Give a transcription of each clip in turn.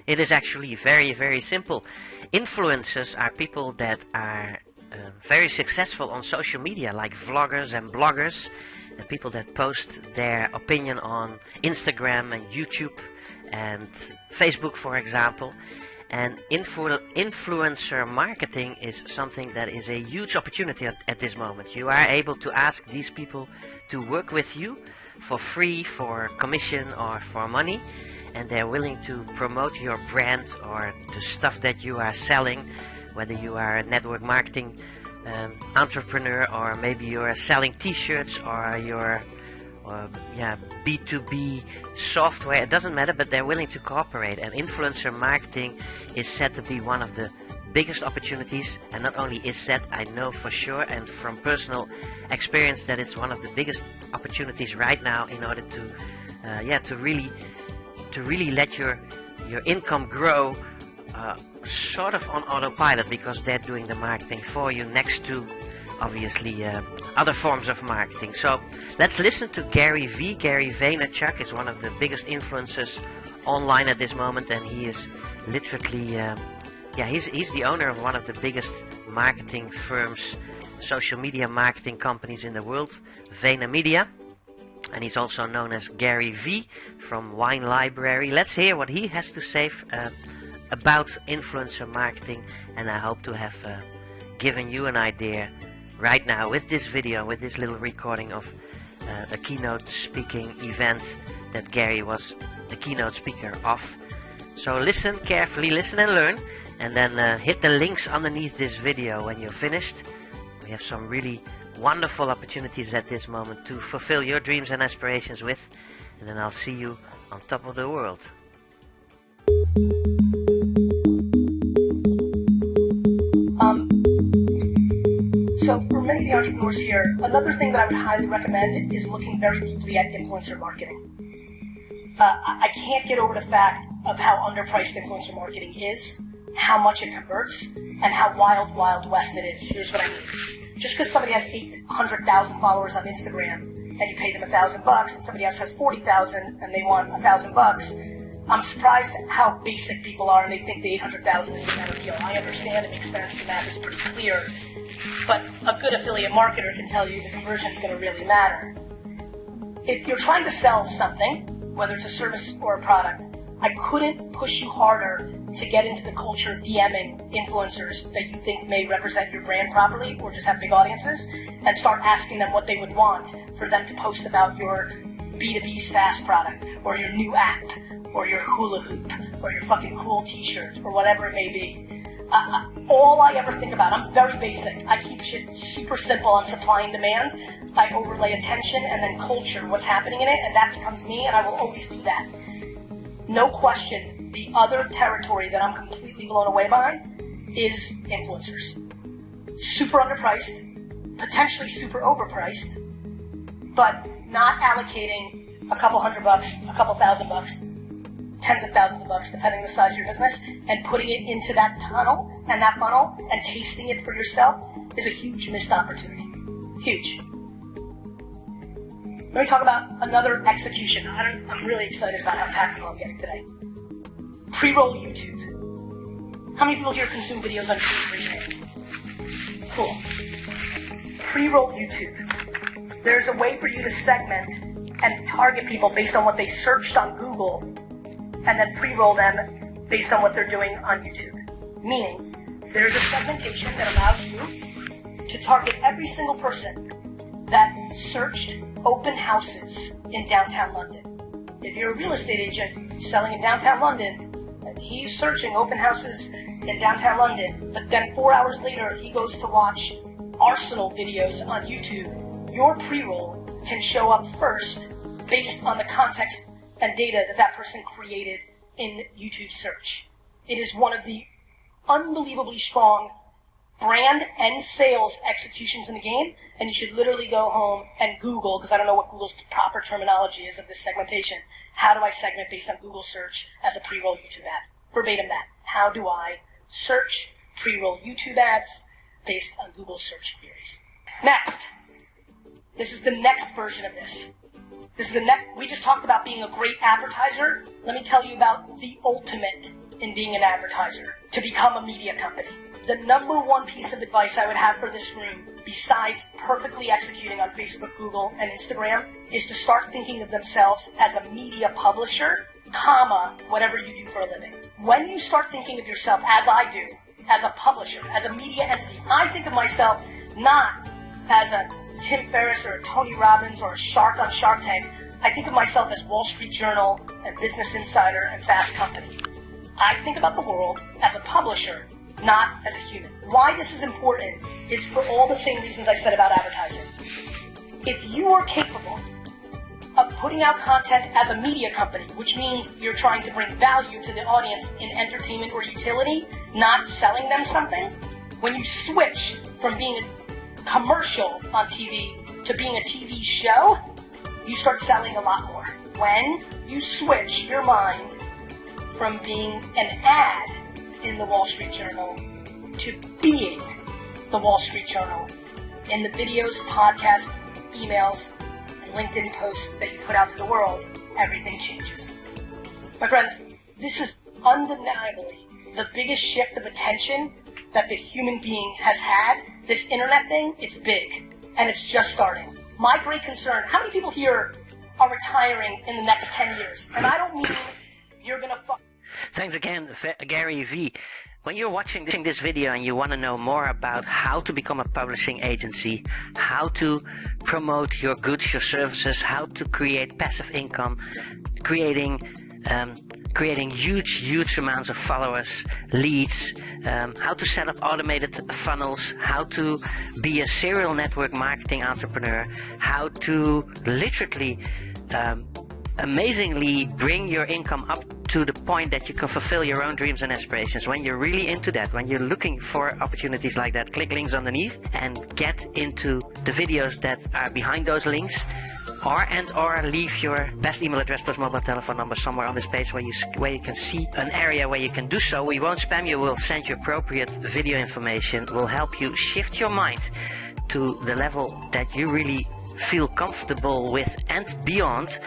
It is actually very, very simple. Influencers are people that are very successful on social media, like vloggers and bloggers, and people that post their opinion on Instagram and YouTube and Facebook, for example. And influencer marketing is something that is a huge opportunity at this moment. You are able to ask these people to work with you for free, for commission or for money, and they're willing to promote your brand or the stuff that you are selling, whether you are a network marketing entrepreneur, or maybe you're selling t-shirts, or you're B2B software. It doesn't matter, but they're willing to cooperate. And influencer marketing is said to be one of the biggest opportunities, and not only is said, I know for sure and from personal experience that it's one of the biggest opportunities right now in order to really let your income grow sort of on autopilot, because they're doing the marketing for you, next to obviously other forms of marketing. So let's listen to Gary V. Gary Vaynerchuk is one of the biggest influencers online at this moment, and he is literally he's the owner of one of the biggest marketing firms, social media marketing companies in the world, VaynerMedia. And he's also known as Gary V from Wine Library. Let's hear what he has to say about influencer marketing, and I hope to have given you an idea right now with this video, with this little recording of a keynote speaking event that Gary was the keynote speaker of. So listen carefully, listen and learn, and then hit the links underneath this video when you're finished. We have some really wonderful opportunities at this moment to fulfill your dreams and aspirations with, and then I'll see you on top of the world. So for many of the entrepreneurs here, another thing that I would highly recommend is looking very deeply at influencer marketing. I can't get over the fact of how underpriced influencer marketing is, how much it converts, and how wild, wild west it is. Here's what I mean. Just because somebody has 800,000 followers on Instagram and you pay them $1,000, and somebody else has 40,000 and they want $1,000, I'm surprised how basic people are and they think the 800,000 is the better deal. I understand, it makes sense, the math is pretty clear, but a good affiliate marketer can tell you the conversion is going to really matter. If you're trying to sell something, whether it's a service or a product, I couldn't push you harder to get into the culture of DMing influencers that you think may represent your brand properly or just have big audiences, and start asking them what they would want for them to post about your B2B SaaS product, or your new app, or your hula hoop, or your fucking cool t-shirt, or whatever it may be. All I ever think about, I'm very basic. I keep shit super simple on supply and demand. I overlay attention and then culture, what's happening in it, and that becomes me, and I will always do that. No question, the other territory that I'm completely blown away by is influencers. Super underpriced, potentially super overpriced, but not allocating a couple $100, a couple $1,000, tens of thousands of bucks, depending on the size of your business, and putting it into that tunnel and that funnel and tasting it for yourself is a huge missed opportunity. Huge. Let me talk about another execution. I'm really excited about how tactical I'm getting today. Pre-roll YouTube. How many people here consume videos on YouTube? Raise your hands. Cool. Pre-roll YouTube. There's a way for you to segment and target people based on what they searched on Google, and then pre-roll them based on what they're doing on YouTube. Meaning, there's a segmentation that allows you to target every single person that searched open houses in downtown London. If you're a real estate agent selling in downtown London, and he's searching open houses in downtown London, but then 4 hours later he goes to watch Arsenal videos on YouTube, your pre-roll can show up first based on the context and data that that person created in YouTube search. It is one of the unbelievably strong brand and sales executions in the game, and you should literally go home and Google, because I don't know what Google's proper terminology is of this segmentation. How do I segment based on Google search as a pre-roll YouTube ad? Verbatim that. How do I search pre-roll YouTube ads based on Google search queries? Next. This is the next version of this. We just talked about being a great advertiser. Let me tell you about the ultimate in being an advertiser, to become a media company. The number one piece of advice I would have for this room, besides perfectly executing on Facebook, Google, and Instagram, is to start thinking of themselves as a media publisher, comma, whatever you do for a living. When you start thinking of yourself, as I do, as a publisher, as a media entity, I think of myself not as a Tim Ferriss or a Tony Robbins or a shark on Shark Tank. I think of myself as Wall Street Journal and Business Insider and Fast Company. I think about the world as a publisher, not as a human. Why this is important is for all the same reasons I said about advertising. If you are capable of putting out content as a media company, which means you're trying to bring value to the audience in entertainment or utility, not selling them something, when you switch from being a commercial on TV to being a TV show, you start selling a lot more. When you switch your mind from being an ad in the Wall Street Journal to being the Wall Street Journal in the videos, podcasts, emails, and LinkedIn posts that you put out to the world, everything changes. My friends, this is undeniably the biggest shift of attention that the human being has had. This internet thing, it's big, and it's just starting. My great concern, how many people here are retiring in the next 10 years? And I don't mean you're going to Thanks again, Gary V. When you're watching this video and you want to know more about how to become a publishing agency, how to promote your goods, your services, how to create passive income, creating huge amounts of followers, leads, how to set up automated funnels, how to be a serial network marketing entrepreneur, how to literally amazingly bring your income up to the point that you can fulfill your own dreams and aspirations. When you're really into that, when you're looking for opportunities like that, click links underneath and get into the videos that are behind those links, or leave your best email address plus mobile telephone number somewhere on this page where you can see an area where you can do so. We won't spam you, we'll send you appropriate video information, will help you shift your mind to the level that you really feel comfortable with and beyond,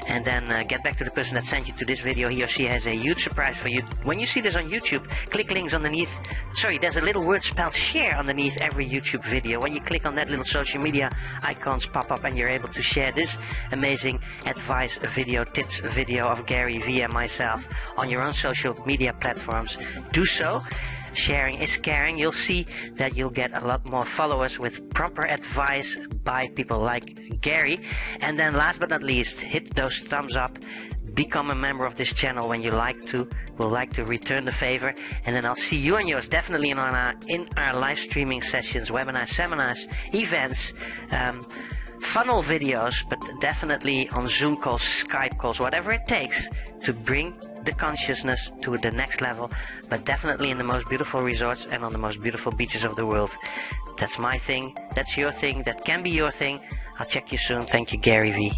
and then get back to the person that sent you to this video. He or she has a huge surprise for you. When you see this on YouTube, click links underneath. Sorry, there's a little word spelled share underneath every YouTube video. When you click on that, little social media icons pop up and you're able to share this amazing advice video, tips video of Gary V and myself on your own social media platforms. Do so. Sharing is caring. You'll see that you'll get a lot more followers with proper advice by people like Gary. And then last but not least, hit those thumbs up. Become a member of this channel when you will like to return the favor. And then I'll see you and yours definitely in our live streaming sessions, webinars, seminars, events, funnel videos, but definitely on Zoom calls, Skype calls, whatever it takes to bring the consciousness to the next level, but definitely in the most beautiful resorts and on the most beautiful beaches of the world. That's my thing, that's your thing, that can be your thing. I'll check you soon. Thank you, Gary V.